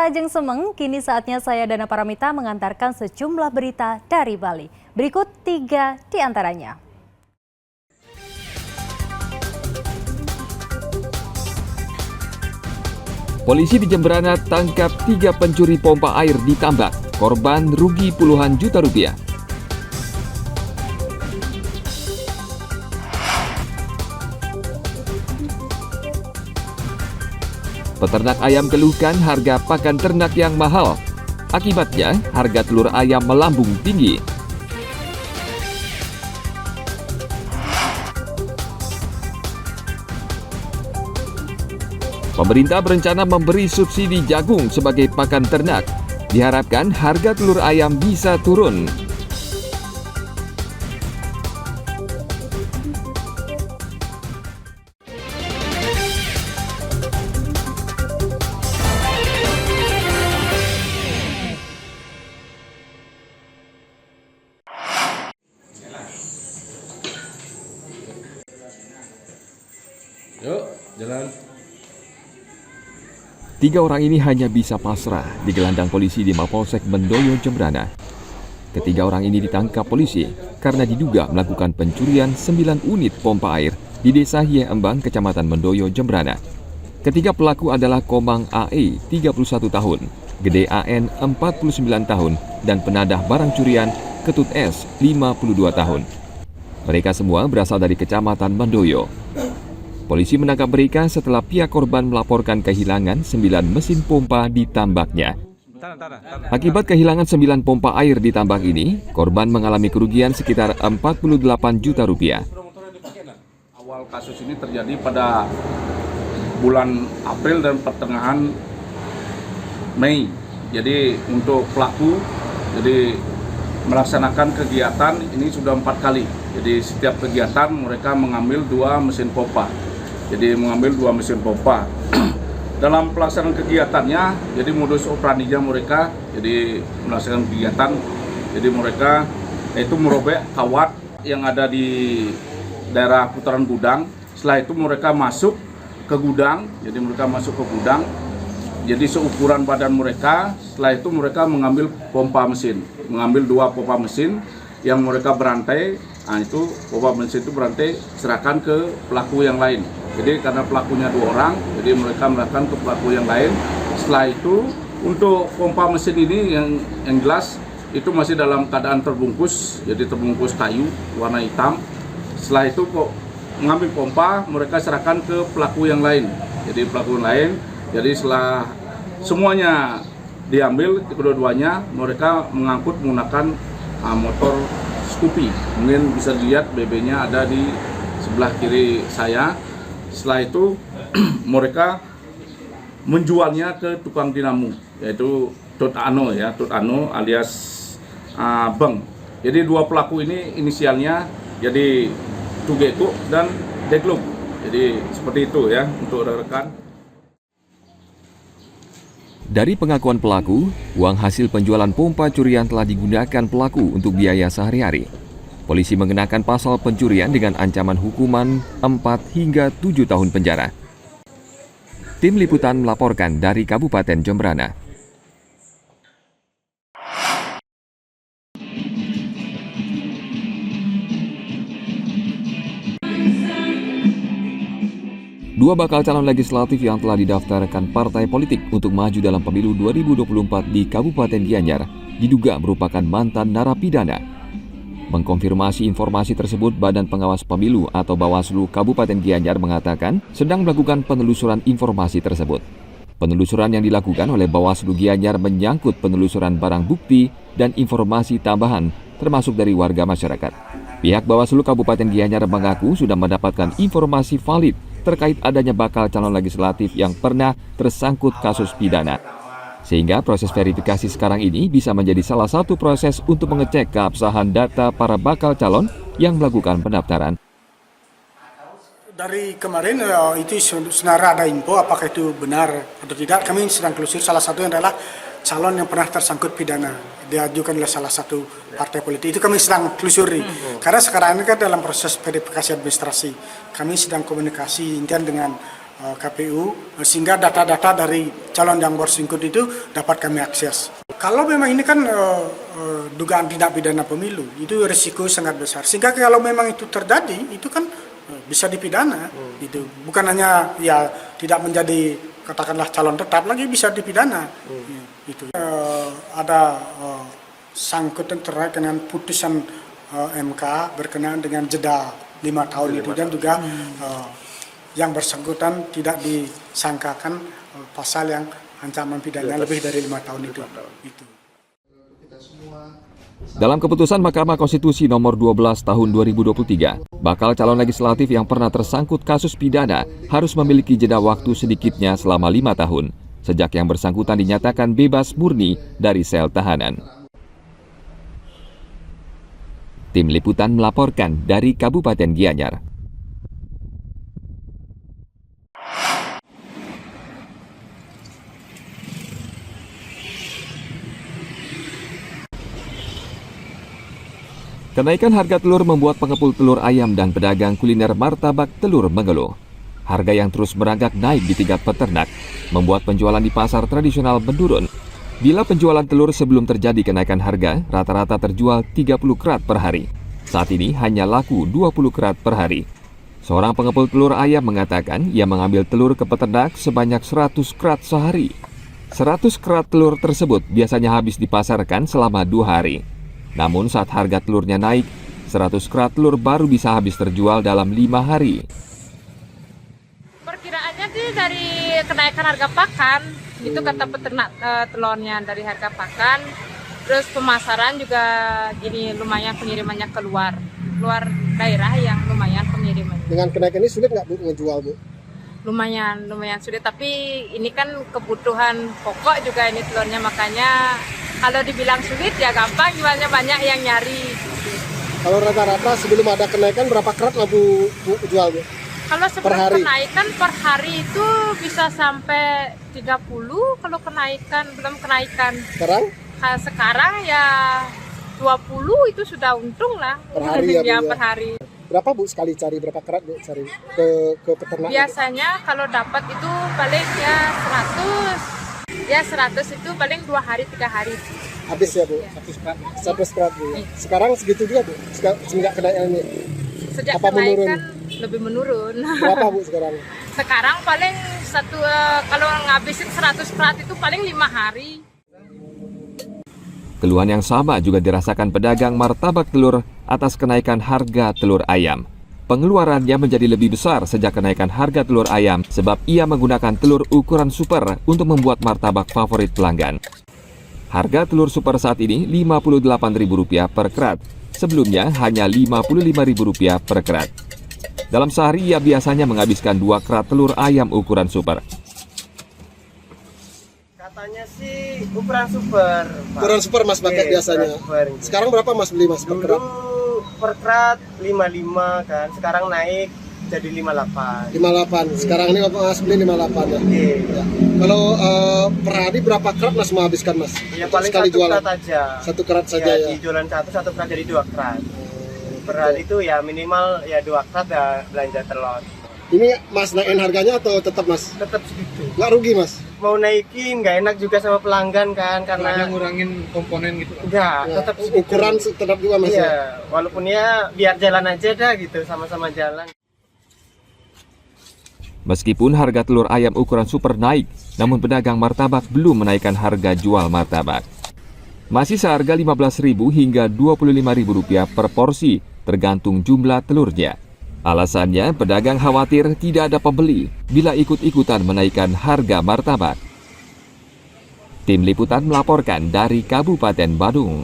Ajeng Semeng, kini saatnya saya Dana Paramita mengantarkan sejumlah berita dari Bali. Berikut 3 di antaranya. Polisi di Jemberana tangkap 3 pencuri pompa air di tambak. Korban rugi puluhan juta rupiah. Peternak ayam keluhkan harga pakan ternak yang mahal. Akibatnya, harga telur ayam melambung tinggi. Pemerintah berencana memberi subsidi jagung sebagai pakan ternak. Diharapkan harga telur ayam bisa turun. Yuk, jalan. 3 orang ini hanya bisa pasrah di gelandang polisi di Mapolsek Mendoyo, Jemberana. Ketiga orang ini ditangkap polisi karena diduga melakukan pencurian 9 unit pompa air di Desa Hieh Embang, Kecamatan Mendoyo, Jemberana. Ketiga pelaku adalah Komang AE, 31 tahun, Gede AN, 49 tahun, dan penadah barang curian Ketut S, 52 tahun. Mereka semua berasal dari Kecamatan Mendoyo. Polisi menangkap mereka setelah pihak korban melaporkan kehilangan 9 mesin pompa di tambaknya. Akibat kehilangan 9 pompa air di tambak ini, korban mengalami kerugian sekitar 48 juta rupiah. Awal kasus ini terjadi pada bulan April dan pertengahan Mei. Jadi untuk pelaku melaksanakan kegiatan ini sudah 4 kali. Jadi setiap kegiatan mereka mengambil 2 mesin pompa. Jadi mengambil 2 mesin pompa. Dalam pelaksanaan kegiatannya, jadi modus operandinya mereka, jadi melaksanakan kegiatan, jadi mereka itu merobek kawat yang ada di daerah putaran gudang. Setelah itu mereka masuk ke gudang, jadi mereka masuk ke gudang. Jadi seukuran badan mereka, setelah itu mereka mengambil pompa mesin, mengambil 2 pompa mesin yang mereka berantai. Nah itu pompa mesin itu berantai serahkan ke pelaku yang lain. Jadi karena pelakunya 2 orang, jadi mereka melakukan ke pelaku yang lain. Setelah itu untuk pompa mesin ini yang jelas itu masih dalam keadaan terbungkus, jadi terbungkus kayu warna hitam. Setelah itu kok mengambil pompa, mereka serahkan ke pelaku yang lain. Jadi pelaku yang lain, jadi setelah semuanya diambil kedua-duanya, mereka mengangkut menggunakan motor Scoopy. Mungkin bisa dilihat BB-nya ada di sebelah kiri saya. Setelah itu mereka menjualnya ke tukang dinamo, yaitu Tut Ano ya, Tut Ano alias Beng. Jadi 2 pelaku ini inisialnya jadi Tugeku dan Degluk. Jadi seperti itu ya untuk rekan-rekan. Dari pengakuan pelaku, uang hasil penjualan pompa curian telah digunakan pelaku untuk biaya sehari-hari. Polisi mengenakan pasal pencurian dengan ancaman hukuman 4 hingga 7 tahun penjara. Tim Liputan melaporkan dari Kabupaten Jemberana. Dua bakal calon legislatif yang telah didaftarkan partai politik untuk maju dalam pemilu 2024 di Kabupaten Gianyar diduga merupakan mantan narapidana. Mengkonfirmasi informasi tersebut, Badan Pengawas Pemilu atau Bawaslu Kabupaten Gianyar mengatakan sedang melakukan penelusuran informasi tersebut. Penelusuran yang dilakukan oleh Bawaslu Gianyar menyangkut penelusuran barang bukti dan informasi tambahan termasuk dari warga masyarakat. Pihak Bawaslu Kabupaten Gianyar mengaku sudah mendapatkan informasi valid terkait adanya bakal calon legislatif yang pernah tersangkut kasus pidana. Sehingga proses verifikasi sekarang ini bisa menjadi salah satu proses untuk mengecek keabsahan data para bakal calon yang melakukan pendaftaran. Dari kemarin itu sebenarnya ada info apakah itu benar atau tidak. Kami sedang telusur, salah satunya adalah calon yang pernah tersangkut pidana. Diajukan oleh salah satu partai politik. Itu kami sedang telusuri. Karena sekarang ini kan dalam proses verifikasi administrasi. Kami sedang komunikasi intens dengan KPU sehingga data-data dari calon yang bersangkutan itu dapat kami akses. Kalau memang ini kan dugaan tindak pidana pemilu, itu risiko sangat besar. Sehingga kalau memang itu terjadi, itu kan bisa dipidana. Gitu. Bukan hanya ya tidak menjadi katakanlah calon tetap lagi, bisa dipidana. Gitu. Ada sangkutan terkait dengan putusan MK berkenaan dengan jeda 5 tahun itu dan juga yang bersangkutan tidak disangkakan pasal yang ancaman pidana lebih dari 5 tahun itu. Dalam keputusan Mahkamah Konstitusi nomor 12 tahun 2023, bakal calon legislatif yang pernah tersangkut kasus pidana harus memiliki jeda waktu sedikitnya selama 5 tahun, sejak yang bersangkutan dinyatakan bebas murni dari sel tahanan. Tim Liputan melaporkan dari Kabupaten Gianyar. Kenaikan harga telur membuat pengepul telur ayam dan pedagang kuliner martabak telur mengeluh. Harga yang terus merangkak naik di tingkat peternak membuat penjualan di pasar tradisional menurun. Bila penjualan telur sebelum terjadi kenaikan harga, rata-rata terjual 30 kerat per hari. Saat ini hanya laku 20 kerat per hari. Seorang pengepul telur ayam mengatakan ia mengambil telur ke peternak sebanyak 100 kerat sehari. 100 kerat telur tersebut biasanya habis dipasarkan selama 2 hari. Namun saat harga telurnya naik, 100 kerat telur baru bisa habis terjual dalam 5 hari. Perkiraannya sih dari kenaikan harga pakan, itu kata peternak telurnya dari harga pakan. Terus pemasaran juga gini lumayan pengirimannya keluar daerah yang lumayan pengirimannya. Dengan kenaikan ini sulit nggak Bu ngejual Bu? Lumayan sulit, tapi ini kan kebutuhan pokok juga ini telurnya, makanya kalau dibilang sulit ya gampang, jualnya banyak yang nyari. Kalau rata-rata sebelum ada kenaikan berapa kerat lah Bu jual Bu? Kalau sebelum kenaikan per hari itu bisa sampai 30, kalau kenaikan belum kenaikan. Sekarang ya 20 itu sudah untung lah. Per hari ya, Bu, per hari. Berapa Bu sekali cari, berapa kerat Bu cari ke peternak? Biasanya gitu? Kalau dapat itu paling ya 100. Ya 100 itu paling 2 hari 3 hari. Habis ya Bu? 100 kerat Bu. Sekarang segitu juga Bu? Semenjak kenaikan ini? Sejak apa kenaikan menurun? Lebih menurun. Berapa Bu sekarang? Sekarang paling kalau ngabisin 100 kerat itu paling 5 hari. Keluhan yang sama juga dirasakan pedagang martabak telur atas kenaikan harga telur ayam. Pengeluarannya menjadi lebih besar sejak kenaikan harga telur ayam sebab ia menggunakan telur ukuran super untuk membuat martabak favorit pelanggan. Harga telur super saat ini Rp58.000 per kerat. Sebelumnya hanya Rp55.000 per kerat. Dalam sehari ia biasanya menghabiskan 2 kerat telur ayam ukuran super. Katanya sih ukuran super. Ukuran super Mas pakai biasanya. Sekarang berapa Mas beli Mas per kerat? Dulu per kerat 55 kan, sekarang naik jadi 58. 58. Sekarang ini Mas beli 58 ya. Ya. Kalau per hari berapa kerat Mas menghabiskan Mas? Ya paling sekali 1 jualan? kerat aja. 1 kerat saja ya. Di jualan 1 kerat jadi 2 kerat. Per hari itu ya minimal ya 2 kerat ya belanja telur. Ini Mas naikin harganya atau tetap Mas? Tetap segitu. Nggak rugi Mas? Mau naikin nggak enak juga sama pelanggan kan, karena ngurangin komponen gitu. Enggak, Ya, tetap segitu. ukuran tetap juga Mas Iya, ya? walaupun ya biar jalan aja dah gitu, sama-sama jalan. Meskipun harga telur ayam ukuran super naik, namun pedagang martabak belum menaikkan harga jual martabak. Masih seharga Rp15.000 hingga Rp25.000 per porsi, tergantung jumlah telurnya. Alasannya, pedagang khawatir tidak ada pembeli bila ikut-ikutan menaikkan harga martabak. Tim Liputan melaporkan dari Kabupaten Badung.